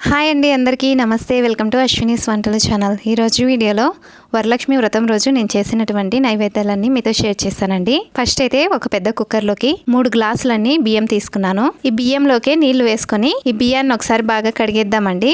Hi అండి, అందరికీ నమస్తే. వెల్కమ్ టు అశ్వినీస్ వంటలు ఛానల్. ఈరోజు వీడియోలో వరలక్ష్మి వ్రతం రోజు నేను చేసినటువంటి నైవేద్యాలన్నీ మీతో షేర్ చేస్తానండి. ఫస్ట్ అయితే ఒక పెద్ద కుక్కర్లోకి 3 గ్లాసులన్నీ బియ్యం తీసుకున్నాను. ఈ బియ్యంలోకి నీళ్లు వేసుకొని ఈ బియ్యాన్ని ఒకసారి బాగా కడిగేద్దామండి.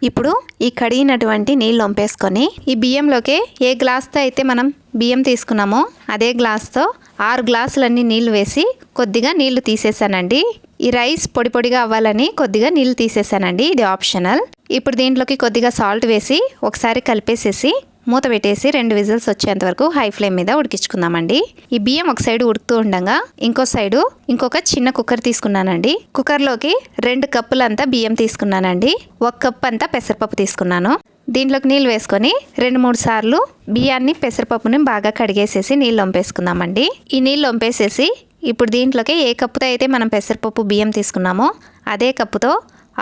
ఇప్పుడు ఈ కడిగినటువంటి నీళ్ళు వంపేసుకొని ఈ బియ్యంలోకి ఏ గ్లాస్తో అయితే మనం బియ్యం తీసుకున్నామో అదే గ్లాస్తో 6 గ్లాసులన్నీ నీళ్లు వేసి కొద్దిగా నీళ్లు తీసేసానండి. ఈ రైస్ పొడి పొడిగా అవ్వాలని కొద్దిగా నీళ్లు తీసేసానండి, ఇది ఆప్షనల్. ఇప్పుడు దీంట్లోకి కొద్దిగా సాల్ట్ వేసి ఒకసారి కలిపేసేసి మూత పెట్టేసి 2 విజిల్స్ వచ్చేంత వరకు హై ఫ్లేమ్ మీద ఉడికించుకుందామండి. ఈ బియ్యం ఒక సైడ్ ఉడుకుతూ ఉండగా ఇంకో సైడు ఇంకొక చిన్న కుక్కర్ తీసుకున్నానండి. కుక్కర్లోకి 2 కప్పులంతా బియ్యం తీసుకున్నానండి. 1 కప్ అంతా పెసరపప్పు తీసుకున్నాను. దీంట్లోకి నీళ్ళు వేసుకొని 2-3 సార్లు బియ్యాన్ని పెసరపప్పుని బాగా కడిగేసేసి నీళ్ళు వంపేసుకుందామండి. ఈ నీళ్ళు వంపేసేసి ఇప్పుడు దీంట్లోకి ఏ కప్పుతో అయితే మనం పెసరపప్పు బియ్యం తీసుకున్నామో అదే కప్పుతో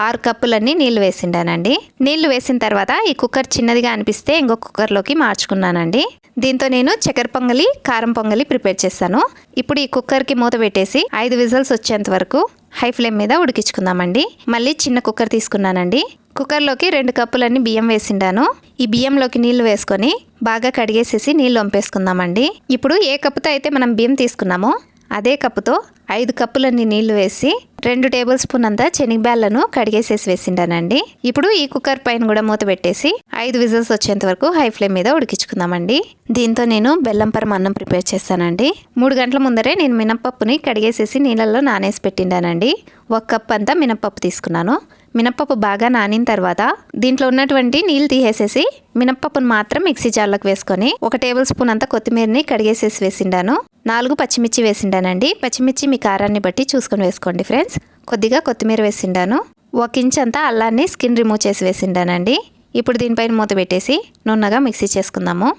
6 కప్పులన్నీ నీళ్ళు వేసిండానండి. నీళ్లు వేసిన తర్వాత ఈ కుక్కర్ చిన్నదిగా అనిపిస్తే ఇంకో కుక్కర్లోకి మార్చుకున్నానండి. దీంతో నేను చక్కెర పొంగలి, కారం పొంగలి ప్రిపేర్ చేశాను. ఇప్పుడు ఈ కుక్కర్కి మూత పెట్టేసి 5 విజిల్స్ వచ్చేంత వరకు హై ఫ్లేమ్ మీద ఉడికించుకుందామండి. మళ్ళీ చిన్న కుక్కర్ తీసుకున్నానండి. కుక్కర్లోకి 2 కప్పులన్నీ బియ్యం వేసిండాను. ఈ బియ్యంలోకి నీళ్లు వేసుకొని బాగా కడిగేసేసి నీళ్ళు వంపేసుకుందామండి. ఇప్పుడు ఏ కప్పుతో అయితే మనం బియ్యం తీసుకున్నామో అదే కప్పుతో 5 కప్పులన్నీ నీళ్లు వేసి 2 టేబుల్ స్పూన్ అంతా శనగబ్యాళ్ళను కడిగేసేసి వేసిండానండి. ఇప్పుడు ఈ కుక్కర్ పైన కూడా మూత పెట్టేసి 5 విజిల్స్ వచ్చేంత వరకు హై ఫ్లేమ్ మీద ఉడికించుకుందామండి. దీంతో నేను బెల్లం పరం అన్నం ప్రిపేర్ చేస్తానండి. 3 గంటల ముందరే నేను మినప్పప్పుని కడిగేసేసి నీళ్ళల్లో నానేసి పెట్టిండానండి. 1 కప్ అంతా మినప్పప్పు తీసుకున్నాను. మినప్పప్పు బాగా నానిన తర్వాత దీంట్లో ఉన్నటువంటి నీళ్ళు తీసేసి మినప్పప్పును మాత్రం మిక్సీ జార్లోకి వేసుకొని 1 టేబుల్ స్పూన్ అంతా కొత్తిమీరని కడిగేసేసి వేసిండాను. 4 పచ్చిమిర్చి వేసిండానండి. పచ్చిమిర్చి మీ కారాన్ని బట్టి చూసుకొని వేసుకోండి ఫ్రెండ్స్. కొద్దిగా కొత్తిమీర వేసిండాను. 1 ఇంచ్ అంతా అల్లాన్ని స్కిన్ రిమూవ్ చేసి వేసిండానండి. ఇప్పుడు దీనిపైన మూత పెట్టేసి నున్నగా మిక్సీ చేసుకుందాము.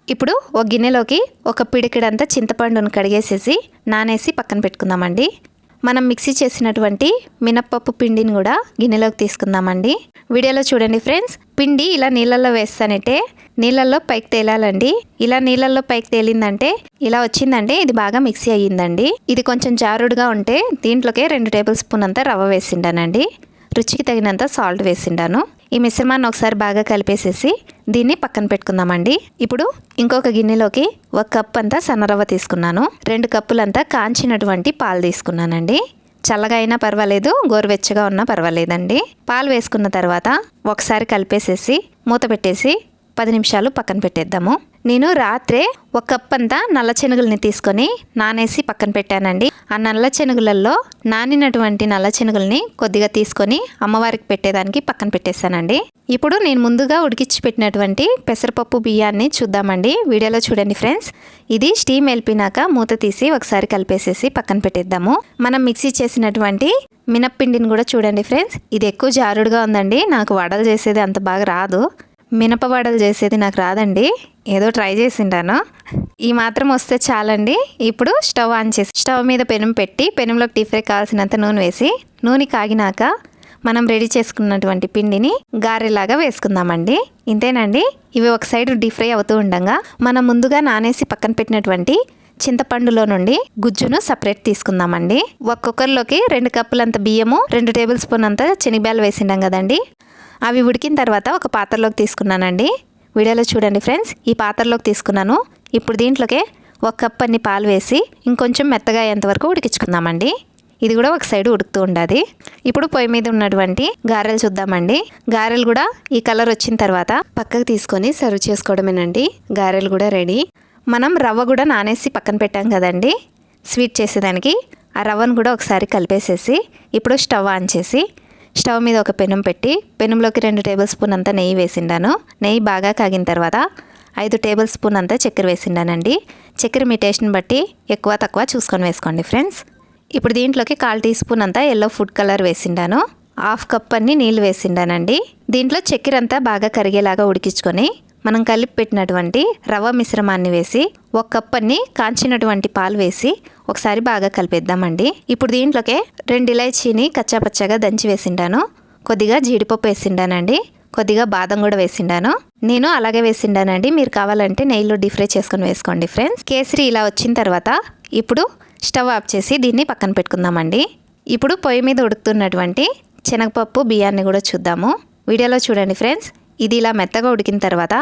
ఇప్పుడు ఒక గిన్నెలోకి 1 పిడికిడంతా చింతపండును కడిగేసేసి నానేసి పక్కన పెట్టుకుందామండి. మనం మిక్సీ చేసినటువంటి మినప్పప్పు పిండిని కూడా గిన్నెలోకి తీసుకుందామండి. వీడియోలో చూడండి ఫ్రెండ్స్, పిండి ఇలా నీళ్ళల్లో వేస్తానంటే నీళ్ళల్లో పైకి తేలాలండి. ఇలా నీళ్ళల్లో పైకి తేలిందంటే ఇలా వచ్చిందంటే ఇది బాగా మిక్సీ అయ్యిందండి. ఇది కొంచెం జారుడుగా ఉంటే దీంట్లోకే 2 టేబుల్ స్పూన్ అంతా రవ్వ వేసిండానండి. రుచికి తగినంత సాల్ట్ వేసిండాను. ఈ మిశ్రమాన్ని ఒకసారి బాగా కలిపేసేసి దీన్ని పక్కన పెట్టుకుందామండి. ఇప్పుడు ఇంకొక గిన్నెలోకి 1 కప్ అంతా సన్నరవ్వ తీసుకున్నాను. 2 కప్పులంతా కాంచినటువంటి పాలు తీసుకున్నానండి. చల్లగా అయినా పర్వాలేదు, గోరువెచ్చగా ఉన్నా పర్వాలేదండి. పాలు వేసుకున్న తర్వాత ఒకసారి కలిపేసేసి మూత పెట్టేసి 10 నిమిషాలు పక్కన పెట్టేద్దాము. నేను రాత్రే 1 కప్ అంతా నల్ల శనగల్ని తీసుకొని నానేసి పక్కన పెట్టానండి. ఆ నల్ల శనగలలో నానినటువంటి నల్ల శనగల్ని కొద్దిగా తీసుకొని అమ్మవారికి పెట్టేదానికి పక్కన పెట్టేశానండి. ఇప్పుడు నేను ముందుగా ఉడికించి పెట్టినటువంటి పెసరపప్పు బియ్యాన్ని చూద్దామండి. వీడియోలో చూడండి ఫ్రెండ్స్. ఇది స్టీమ్ వెళ్ళిపోయినాక మూత తీసి ఒకసారి కలిపేసేసి పక్కన పెట్టేద్దాము. మనం మిక్సీ చేసినటువంటి మినప్పిండిని కూడా చూడండి ఫ్రెండ్స్. ఇది ఎక్కువ జారుడుగా ఉందండి. నాకు వడలు చేసేది అంత బాగా రాదు. మినప వడలు చేసేది నాకు రాదండి. ఏదో ట్రై చేసింటాను. ఈ మాత్రం వస్తే చాలండి. ఇప్పుడు స్టవ్ ఆన్ చేసి స్టవ్ మీద పెనం పెట్టి పెనంలోకి డీప్ ఫ్రై కావాల్సినంత నూనె వేసి నూనె కాగినాక మనం రెడీ చేసుకున్నటువంటి పిండిని గారెలాగా వేసుకుందామండి. ఇంతేనండి. ఇవి ఒక సైడ్ డీప్ ఫ్రై అవుతూ ఉండగా మనం ముందుగా నానేసి పక్కన పెట్టినటువంటి చింతపండులో నుండి గుజ్జును సపరేట్ తీసుకుందామండి. 1 కుక్కర్లోకి 2 కప్పులంత బియ్యము, 2 టేబుల్ స్పూన్ అంత శనగబ్యాళ్ళు వేసిండాం కదండి. అవి ఉడికిన తర్వాత ఒక పాత్రలోకి తీసుకున్నానండి. వీడియోలో చూడండి ఫ్రెండ్స్, ఈ పాత్రలోకి తీసుకున్నాను. ఇప్పుడు దీంట్లోకి 1 కప్ అన్ని పాలు వేసి ఇంకొంచెం మెత్తగా అయ్యేంత వరకు ఉడికించుకుందామండి. ఇది కూడా ఒక సైడ్ ఉడుకుతూ ఉండాలి. ఇప్పుడు పొయ్యి మీద ఉన్నటువంటి గారెలు చూద్దామండి. గారెలు కూడా ఈ కలర్ వచ్చిన తర్వాత పక్కకు తీసుకొని సర్వ్ చేసుకోవడమేనండి. గారెలు కూడా రెడీ. మనం రవ్వ కూడా నానేసి పక్కన పెట్టాం కదండి స్వీట్ చేసేదానికి. ఆ రవ్వను కూడా ఒకసారి కలిపేసేసి ఇప్పుడు స్టవ్ ఆన్ చేసి స్టవ్ మీద ఒక పెనం పెట్టి పెనంలోకి 2 టేబుల్ స్పూన్ అంతా నెయ్యి వేసిండాను. నెయ్యి బాగా కాగిన తర్వాత 5 టేబుల్ స్పూన్ అంతా చక్కెర వేసిండానండి. చక్కెర మీ టేస్ట్ని బట్టి ఎక్కువ తక్కువ చూసుకొని వేసుకోండి ఫ్రెండ్స్. ఇప్పుడు దీంట్లోకి 1/4 టీ స్పూన్ అంతా ఎల్లో ఫుడ్ కలర్ వేసిండాను. 1/2 కప్ అన్ని నీళ్ళు వేసిండానండి. దీంట్లో చక్కెర అంతా బాగా కరిగేలాగా ఉడికించుకొని మనం కలిపి పెట్టినటువంటి రవ్వ మిశ్రమాన్ని వేసి 1 కప్ అన్ని కాంచినటువంటి పాలు వేసి ఒకసారి బాగా కలిపేద్దామండి. ఇప్పుడు దీంట్లోకే 2 ఇలాచీని కచ్చాపచ్చాగా దంచి వేసిండాను. కొద్దిగా జీడిపప్పు వేసిండానండి. కొద్దిగా బాదం కూడా వేసిండాను. నేను అలాగే వేసిండానండి. మీరు కావాలంటే నెయ్యిలో డీప్ ఫ్రై చేసుకొని వేసుకోండి ఫ్రెండ్స్. కేసరి ఇలా వచ్చిన తర్వాత ఇప్పుడు స్టవ్ ఆఫ్ చేసి దీన్ని పక్కన పెట్టుకుందామండి. ఇప్పుడు పొయ్యి మీద ఉడుకుతున్నటువంటి శనగపప్పు బియ్యాన్ని కూడా చూద్దాము. వీడియోలో చూడండి ఫ్రెండ్స్. ఇది ఇలా మెత్తగా ఉడికిన తర్వాత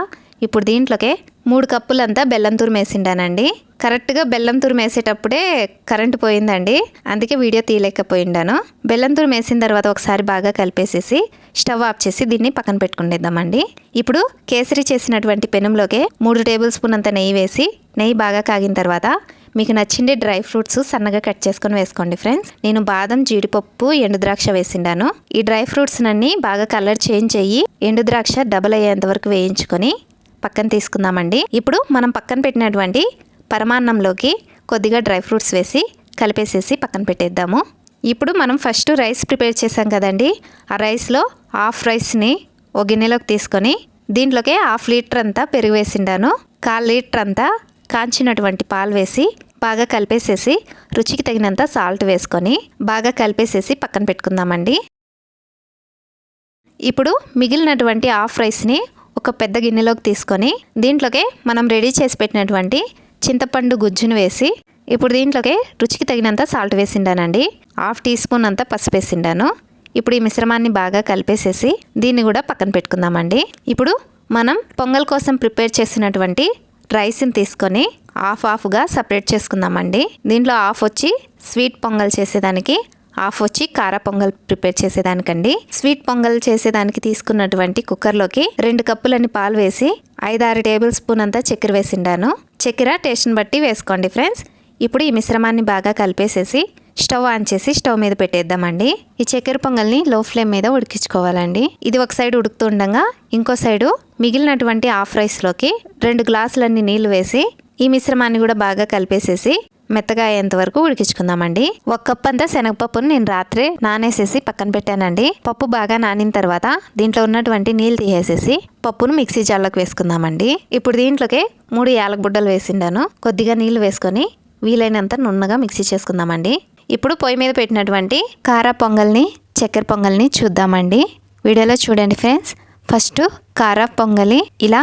ఇప్పుడు దీంట్లోకే 3 కప్పులంతా బెల్లం తురుము వేసిండానండి. కరెక్ట్గా బెల్లం తురుము వేసేటప్పుడే కరెంటు పోయిందండి, అందుకే వీడియో తీయలేకపోయిండాను. బెల్లం తురుము వేసిన తర్వాత ఒకసారి బాగా కలిపేసేసి స్టవ్ ఆఫ్ చేసి దీన్ని పక్కన పెట్టుకుండేద్దామండి. ఇప్పుడు కేసరి చేసినటువంటి పెనంలోకి 3 టేబుల్ స్పూన్ అంత నెయ్యి వేసి, నెయ్యి బాగా కాగిన తర్వాత మీకు నచ్చిండే డ్రై ఫ్రూట్స్ సన్నగా కట్ చేసుకొని వేసుకోండి ఫ్రెండ్స్. నేను బాదం, జీడిపప్పు, ఎండు ద్రాక్ష వేసిండాను. ఈ డ్రై ఫ్రూట్స్ అన్ని బాగా కలర్ చేంజ్ అయ్యి ఎండు ద్రాక్ష డబల్ అయ్యేంత వరకు వేయించుకొని పక్కన తీసుకుందామండి. ఇప్పుడు మనం పక్కన పెట్టినటువంటి పరమాన్నంలోకి కొద్దిగా డ్రై ఫ్రూట్స్ వేసి కలిపేసేసి పక్కన పెట్టేద్దాము. ఇప్పుడు మనం ఫస్ట్ రైస్ ప్రిపేర్ చేసాం కదండి, ఆ రైస్లో హాఫ్ రైస్ని ఒక గిన్నెలోకి తీసుకొని దీంట్లోకి 1/2 లీటర్ అంతా పెరుగు వేసిండాను. 1/4 లీటర్ అంతా కాంచినటువంటి పాలు వేసి బాగా కలిపేసేసి రుచికి తగినంత సాల్ట్ వేసుకొని బాగా కలిపేసేసి పక్కన పెట్టుకుందామండి. ఇప్పుడు మిగిలినటువంటి హాఫ్ రైస్ని ఒక పెద్ద గిన్నెలోకి తీసుకొని దీంట్లోకి మనం రెడీ చేసి పెట్టినటువంటి చింతపండు గుజ్జును వేసి ఇప్పుడు దీంట్లోకి రుచికి తగినంత సాల్ట్ వేసిండానండి. 1/2 టీ స్పూన్ అంతా పసుపు వేసిండాను. ఇప్పుడు ఈ మిశ్రమాన్ని బాగా కలిపేసేసి దీన్ని కూడా పక్కన పెట్టుకుందామండి. ఇప్పుడు మనం పొంగల్ కోసం ప్రిపేర్ చేసినటువంటి రైస్ని తీసుకొని హాఫ్గా సపరేట్ చేసుకుందామండి. దీంట్లో హాఫ్ వచ్చి స్వీట్ పొంగల్ చేసేదానికి, హాఫ్ వచ్చి కార పొంగల్ ప్రిపేర్ చేసేదానికండి. స్వీట్ పొంగల్ చేసేదానికి తీసుకున్నటువంటి కుక్కర్లోకి 2 కప్పులని పాలు వేసి 5-6 టేబుల్ స్పూన్ అంతా చక్కెర వేసిండాను. చక్కెర టేస్ట్ని బట్టి వేసుకోండి ఫ్రెండ్స్. ఇప్పుడు ఈ మిశ్రమాన్ని బాగా కలిపేసేసి స్టవ్ ఆన్ చేసి స్టవ్ మీద పెట్టేద్దామండి. ఈ చక్కెర పొంగల్ని లో ఫ్లేమ్ మీద ఉడికించుకోవాలండి. ఇది ఒక సైడ్ ఉడుకుతుండగా ఇంకో సైడు మిగిలినటువంటి హాఫ్ రైస్లోకి 2 గ్లాసులన్నీ నీళ్లు వేసి ఈ మిశ్రమాన్ని కూడా బాగా కలిపేసేసి మెత్తగా అయ్యేంత వరకు ఉడికించుకుందామండి. 1 కప్ అంతా శనగపప్పును నేను రాత్రే నానేసేసి పక్కన పెట్టానండి. పప్పు బాగా నానిన తర్వాత దీంట్లో ఉన్నటువంటి నీళ్ళు తీసేసి పప్పును మిక్సీ జార్లోకి వేసుకుందామండి. ఇప్పుడు దీంట్లోకి 3 యాలకుబుడ్డలు వేసిండాను. కొద్దిగా నీళ్లు వేసుకొని వీలైనంత నున్నగా మిక్సీ చేసుకుందామండి. ఇప్పుడు పొయ్యి మీద పెట్టినటువంటి కార పొంగల్ని, చక్కెర పొంగల్ని చూద్దామండి. వీడియోలో చూడండి ఫ్రెండ్స్. ఫస్ట్ కార పొంగలి ఇలా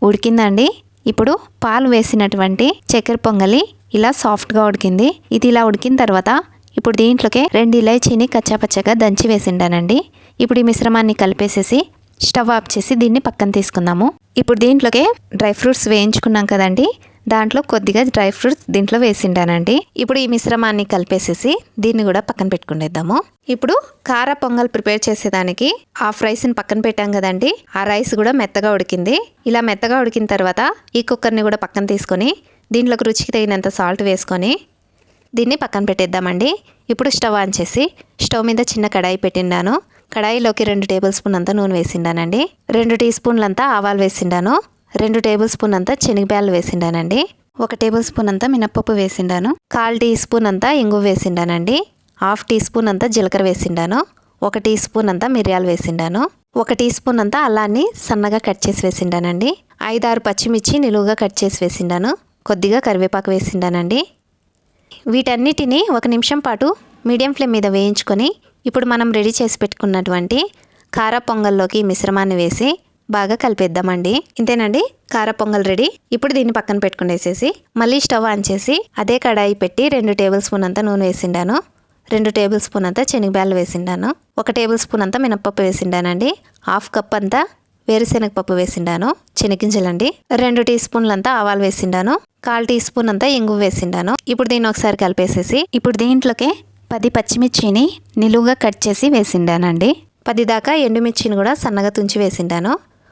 ఉడికిందండి. ఇప్పుడు పాలు వేసినటువంటి చక్కెర పొంగలి ఇలా సాఫ్ట్గా ఉడికింది. ఇది ఇలా ఉడికిన తర్వాత ఇప్పుడు దీంట్లోకి 2 ఇలాచీని కచ్చాపచ్చగా దంచి వేసిండానండి. ఇప్పుడు ఈ మిశ్రమాన్ని కలిపేసేసి స్టవ్ ఆఫ్ చేసి దీన్ని పక్కన తీసుకుందాము. ఇప్పుడు దీంట్లోకి డ్రై ఫ్రూట్స్ వేయించుకున్నాం కదండి, దాంట్లో కొద్దిగా డ్రై ఫ్రూట్స్ దీంట్లో వేసిండానండి. ఇప్పుడు ఈ మిశ్రమాన్ని కలిపేసేసి దీన్ని కూడా పక్కన పెట్టుకునేద్దాము. ఇప్పుడు కార పొంగల్ ప్రిపేర్ చేసేదానికి హాఫ్ రైస్ని పక్కన పెట్టాం కదండి, ఆ రైస్ కూడా మెత్తగా ఉడికింది. ఇలా మెత్తగా ఉడికిన తర్వాత ఈ కుక్కర్ని కూడా పక్కన తీసుకొని దీంట్లోకి రుచికి తగినంత సాల్ట్ వేసుకొని దీన్ని పక్కన పెట్టేద్దామండి. ఇప్పుడు స్టవ్ ఆన్ చేసి స్టవ్ మీద చిన్న కడాయి పెట్టిండాను. కడాయిలోకి 2 టేబుల్ స్పూన్ అంతా నూనె వేసిండానండి. 2 టీ స్పూన్లంతా ఆవాలు వేసిండాను. 2 టేబుల్ స్పూన్ అంతా శనగబ్యాలు వేసిండానండి. 1 టేబుల్ స్పూన్ అంతా మినప్పప్పు వేసిండాను. 1/4 టీ స్పూన్ అంతా ఇంగువ వేసిండానండి. 1/2 టీ స్పూన్ అంతా జీలకర్ర వేసిండాను. 1 టీ స్పూన్ అంతా మిరియాలు వేసిండాను. 1 టీ స్పూన్ అంతా అల్లాన్ని సన్నగా కట్ చేసి వేసిండానండి. 5-6 పచ్చిమిర్చి నిలువుగా కట్ చేసి వేసిండాను. కొద్దిగా కరివేపాకు వేసిండానండి. వీటన్నిటిని 1 నిమిషం పాటు మీడియం ఫ్లేమ్ మీద వేయించుకొని ఇప్పుడు మనం రెడీ చేసి పెట్టుకున్నటువంటి కార పొంగల్లోకి మిశ్రమాన్ని వేసి బాగా కలిపేద్దామండి. ఇంతేనండి, కార పొంగల్ రెడీ. ఇప్పుడు దీన్ని పక్కన పెట్టుకునేసేసి మళ్ళీ స్టవ్ ఆన్ చేసి అదే కడాయి పెట్టి 2 టేబుల్ స్పూన్ అంతా నూనె వేసిండాను. 2 టేబుల్ స్పూన్ అంతా శనగబ్యాలు వేసిండాను. 1 టేబుల్ స్పూన్ అంతా మినప్పప్పు వేసిండానండి. 1/2 కప్ అంతా వేరుశనగపప్పు వేసిండాను, శనగింజలండి. 2 టీ స్పూన్లంతా ఆవాలు వేసిండాను. 1/4 టీ స్పూన్ అంతా ఇంగువ వేసిండాను. ఇప్పుడు దీన్ని ఒకసారి కలిపేసేసి ఇప్పుడు దీంట్లోకి 10 పచ్చిమిర్చిని నిలువుగా కట్ చేసి వేసిండానండి. 10 దాకా ఎండుమిర్చిని కూడా సన్నగా తుంచి వేసిండాను.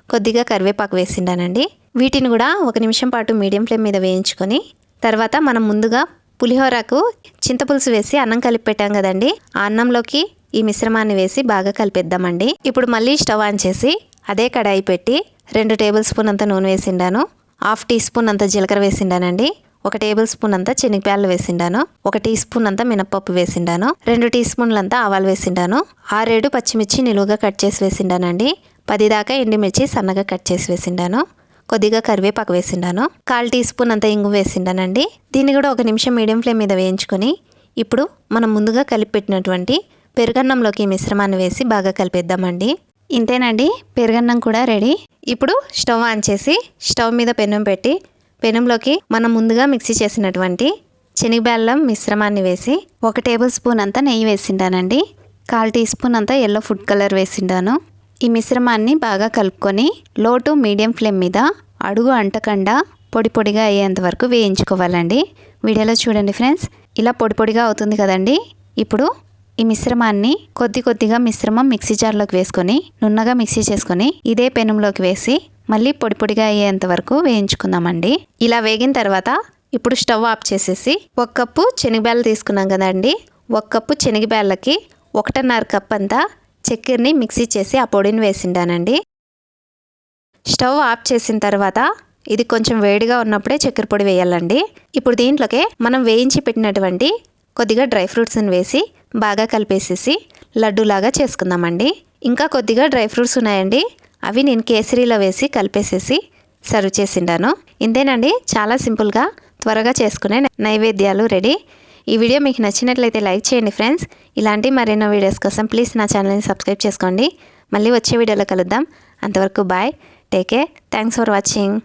కొద్దిగా కరివేపాకు వేసిండానండి. వీటిని కూడా 1 నిమిషం పాటు మీడియం ఫ్లేమ్ మీద వేయించుకొని తర్వాత మనం ముందుగా పులిహోరకు చింతపులుసు వేసి అన్నం కలిపి పెట్టాం కదండి, ఆ అన్నంలోకి ఈ మిశ్రమాన్ని వేసి బాగా కలిపేద్దామండి. ఇప్పుడు మళ్ళీ స్టవ్ ఆన్ చేసి అదే కడాయి పెట్టి 2 టేబుల్ స్పూన్ అంతా నూనె వేసిండాను. 1/2 టీ స్పూన్ అంతా జీలకర్ర వేసిండానండి. 1 టేబుల్ స్పూన్ అంతా శనగబ్యాలు వేసిండాను. 1 టీ స్పూన్ అంతా మినప్పప్పు వేసిండాను. 2 టీ స్పూన్లంతా ఆవాలు వేసిండాను. 6-7 పచ్చిమిర్చి నిలువుగా కట్ చేసి వేసిండానండి. 10 దాకా ఎండుమిర్చి సన్నగా కట్ చేసి వేసిండాను. కొద్దిగా కరివేపాకు వేసిండాను. 1/4 టీ స్పూన్ అంతా ఇంగు వేసిండానండి. దీన్ని కూడా 1 నిమిషం మీడియం ఫ్లేమ్ మీద వేయించుకొని ఇప్పుడు మనం ముందుగా కలిపి పెట్టినటువంటి పెరుగన్నంలోకి మిశ్రమాన్ని వేసి బాగా కలిపేద్దామండి. ఇంతేనండి, పెరుగన్నం కూడా రెడీ. ఇప్పుడు స్టవ్ ఆన్ చేసి స్టవ్ మీద పెనం పెట్టి పెనంలోకి మనం ముందుగా మిక్సీ చేసినటువంటి శనగబెల్లం మిశ్రమాన్ని వేసి 1 టేబుల్ స్పూన్ అంతా నెయ్యి వేసిండానండి. 1/4 టీ స్పూన్ అంతా ఎల్లో ఫుడ్ కలర్ వేసిండాను. ఈ మిశ్రమాన్ని బాగా కలుపుకొని లో టు మీడియం ఫ్లేమ్ మీద అడుగు అంటకుండా పొడి పొడిగా అయ్యేంత వరకు వేయించుకోవాలండి. వీడియోలో చూడండి ఫ్రెండ్స్, ఇలా పొడి పొడిగా అవుతుంది కదండి. ఇప్పుడు ఈ మిశ్రమాన్ని కొద్దిగా మిశ్రమం మిక్సీ జార్లోకి వేసుకొని నున్నగా మిక్సీ చేసుకొని ఇదే పెనంలోకి వేసి మళ్ళీ పొడి పొడిగా అయ్యేంత వరకు వేయించుకుందామండి. ఇలా వేగిన తర్వాత ఇప్పుడు స్టవ్ ఆఫ్ చేసేసి 1 కప్పు శనగబ్యాళ్ళు తీసుకున్నాం కదండి. 1 కప్పు శనగబ్యాళ్ళకి 1.5 కప్ అంతా చక్కెరని మిక్సీ చేసి ఆ పొడిని వేసిండానండి. స్టవ్ ఆఫ్ చేసిన తర్వాత ఇది కొంచెం వేడిగా ఉన్నప్పుడే చక్కెర పొడి వేయాలండి. ఇప్పుడు దీంట్లోకి మనం వేయించి పెట్టినటువంటి కొద్దిగా డ్రై ఫ్రూట్స్ని వేసి బాగా కలిపేసేసి లడ్డూలాగా చేసుకుందామండి. ఇంకా కొద్దిగా డ్రై ఫ్రూట్స్ ఉన్నాయండి, అవి నేను కేసరిలో వేసి కలిపేసేసి సర్వ్ చేసిండాను. ఇంతేనండి, చాలా సింపుల్గా త్వరగా చేసుకునే నైవేద్యాలు రెడీ. ఈ వీడియో మీకు నచ్చినట్లయితే లైక్ చేయండి ఫ్రెండ్స్. ఇలాంటి మరెన్నో వీడియోస్ కోసం ప్లీజ్ నా ఛానల్ని సబ్స్క్రైబ్ చేసుకోండి. మళ్ళీ వచ్చే వీడియోలో కలుద్దాం. అంతవరకు bye, take care, thanks for watching.